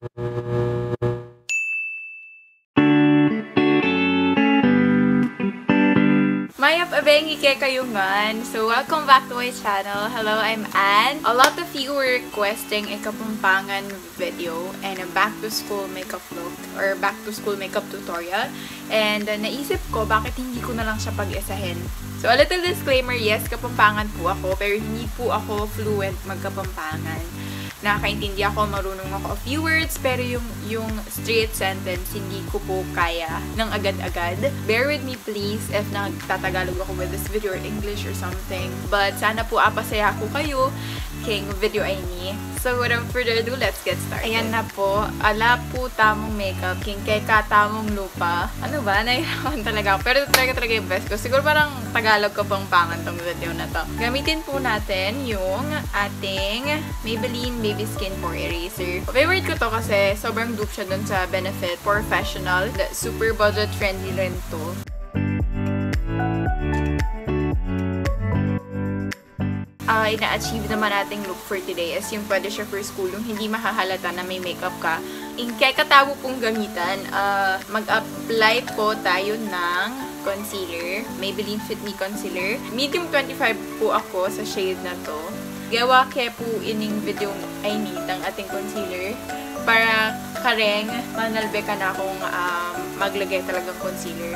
Mayap abengi kay kayungan. So, welcome back to my channel. Hello, I'm Anne. A lot of you were requesting a Kapampangan video and a back-to-school makeup look or back-to-school makeup tutorial. And naisip ko, bakit hindi ko na lang siya pag-isahin. So, a little disclaimer, yes, Kapampangan po ako, pero hindi po ako fluent magkapampangan. Nakakaintindi ako, marunong ako a few words, pero yung straight sentence, hindi ko po kaya ng agad-agad. Bear with me please if nagtatagalog ako with this video or English or something. But sana po apasaya ko kayo king video ay ni. So without further ado, let's get started. Ayan na po, ala po tamong makeup, king kay katamong lupa. Ano ba? Nahirapan talaga ako. Pero talaga yung best ko. Siguro parang Tagalog ko pang pangan tong video na to. Gamitin po natin yung ating Maybelline Baby Skin Pore Eraser. Favorite ko to kasi sobrang dupe siya dun sa Benefit Professional. Super budget friendly rin to. Ina-achieve naman nating look for today is yung pwede siya for school, yung hindi mahahalata na may makeup ka. Kaya katago pong gamitan, mag-apply po tayo ng concealer. Maybelline Fit Me Concealer. Medium 25 po ako sa shade na to. Gawa kaya po ining video ay ang ating concealer para kareng manalbe ka na akong maglagay talagang concealer.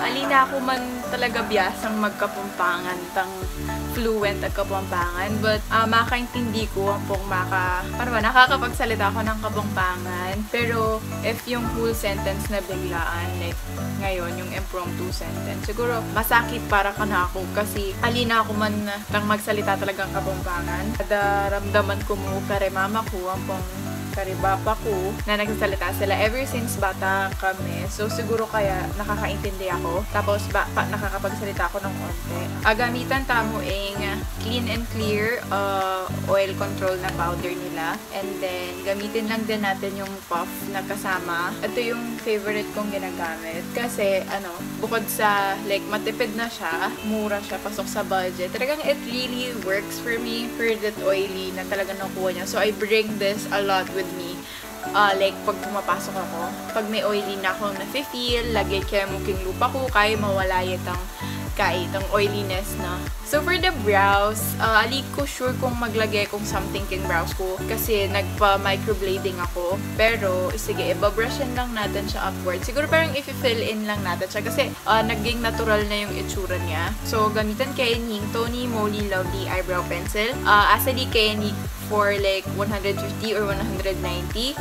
Alina ako man talaga biyasang magkapampangan tang fluent at kapampangan, but makaintindi ko ang pong nakakapagsalita ako ng kapampangan, pero if yung full sentence na biglaan, like ngayon yung impromptu sentence, siguro masakit para ka na ako kasi alina ako man nang magsalita talagang kapampangan. Ramdaman ko mo kare mama ko ang pong karibapa ko na nagsasalita sila ever since bata kami. So, siguro kaya nakakaintindi ako. Tapos, nakakapagsalita ako ng konti. Gamitan tamo clean and clear oil control na powder nila. And then, gamitin lang din natin yung puff na kasama. Ito yung favorite kong ginagamit. Kasi, bukod sa, like, matipid na siya, mura siya, pasok sa budget. Talagang it really works for me for that oily na talagang nakuha niya. So, I bring this a lot with me. Like, pag pumapasok ako, pag may oily na akong na-feel, lagay kaya muking lupa ko, kaya mawala itong oiliness na. So, for the brows, ali ko sure kung maglagay kung something king brows ko kasi nagpa-microblading ako. Pero, sige, ibabrushin lang natin siya upward. Siguro parang i-fill in lang natin siya kasi naging natural na yung itsura niya. So, gamitan kayo ni Tony Moly Lovely Eyebrow Pencil. Asali kayo ni for like 150 or 190.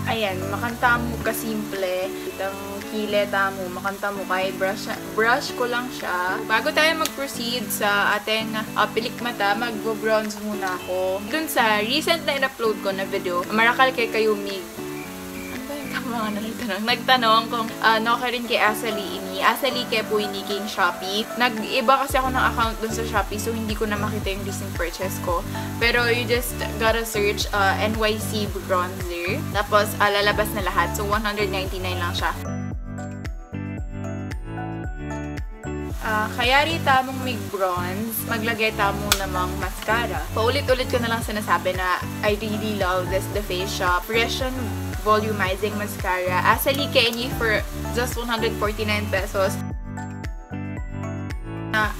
Ayan, makanta mo kasimple. Itang kileta mo, makanta mo kay brush ko lang siya. Bago tayo mag-proceed sa ating pilik mata, mag-bronze muna ako. Dun sa recent na in-upload ko na video, marakal kay Kayumig. Nagtanong kung ka rin kay Asali ini. Asali kay po ini king Shopee. Nag-iba kasi ako ng account dun sa Shopee, so hindi ko na makita yung recent purchase ko. Pero you just gotta search NYC bronzer. Tapos lalabas na lahat. So 199 lang siya. Kaya rin tamong mag-bronze, maglagay tamo namang mascara. Paulit-ulit ko na lang sinasabi na I really love The Face Shop Fresh and Volumizing Mascara. Asali Kenny for just 149 pesos.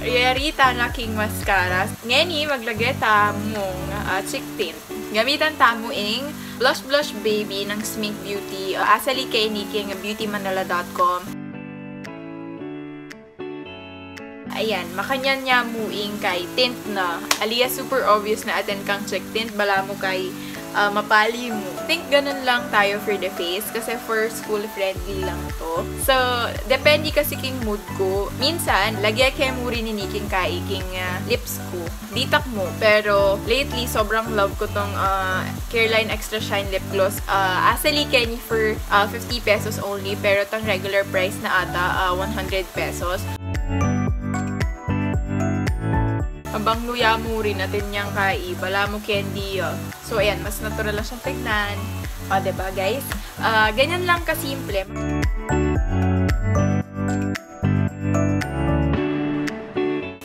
Rarita na king mascara. Ngayon, maglagay tamong cheek tint. Gamitan tamo Blush Baby ng Smink Beauty. Asali Kenny king beautymanila.com. Ayan, makanyan niya muing kay tint na. Alias super obvious na atin kang cheek tint. Bala mo kay mapali mo. Think ganun lang tayo for the face kasi for school friendly lang to. So, depende kasi king mood ko. Minsan, lagyan kay mo rin ni king kaiking lips ko. Ditak mo. Pero, lately, sobrang love ko tong Careline Extra Shine Lip Gloss. Asali kay ni for 50 pesos only. Pero, tong regular price na ata 100 pesos. Abang luya mo rin natin niyang kai. Bala mo candy. So, ayan. Mas natural lang siyang tignan. O, diba guys? Ganyan lang kasimple.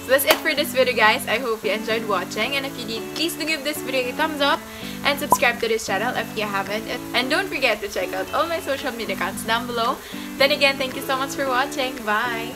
So that's it for this video, guys. I hope you enjoyed watching, and if you did, please do give this video a thumbs up and subscribe to this channel if you haven't. And don't forget to check out all my social media accounts down below. Then again, thank you so much for watching. Bye!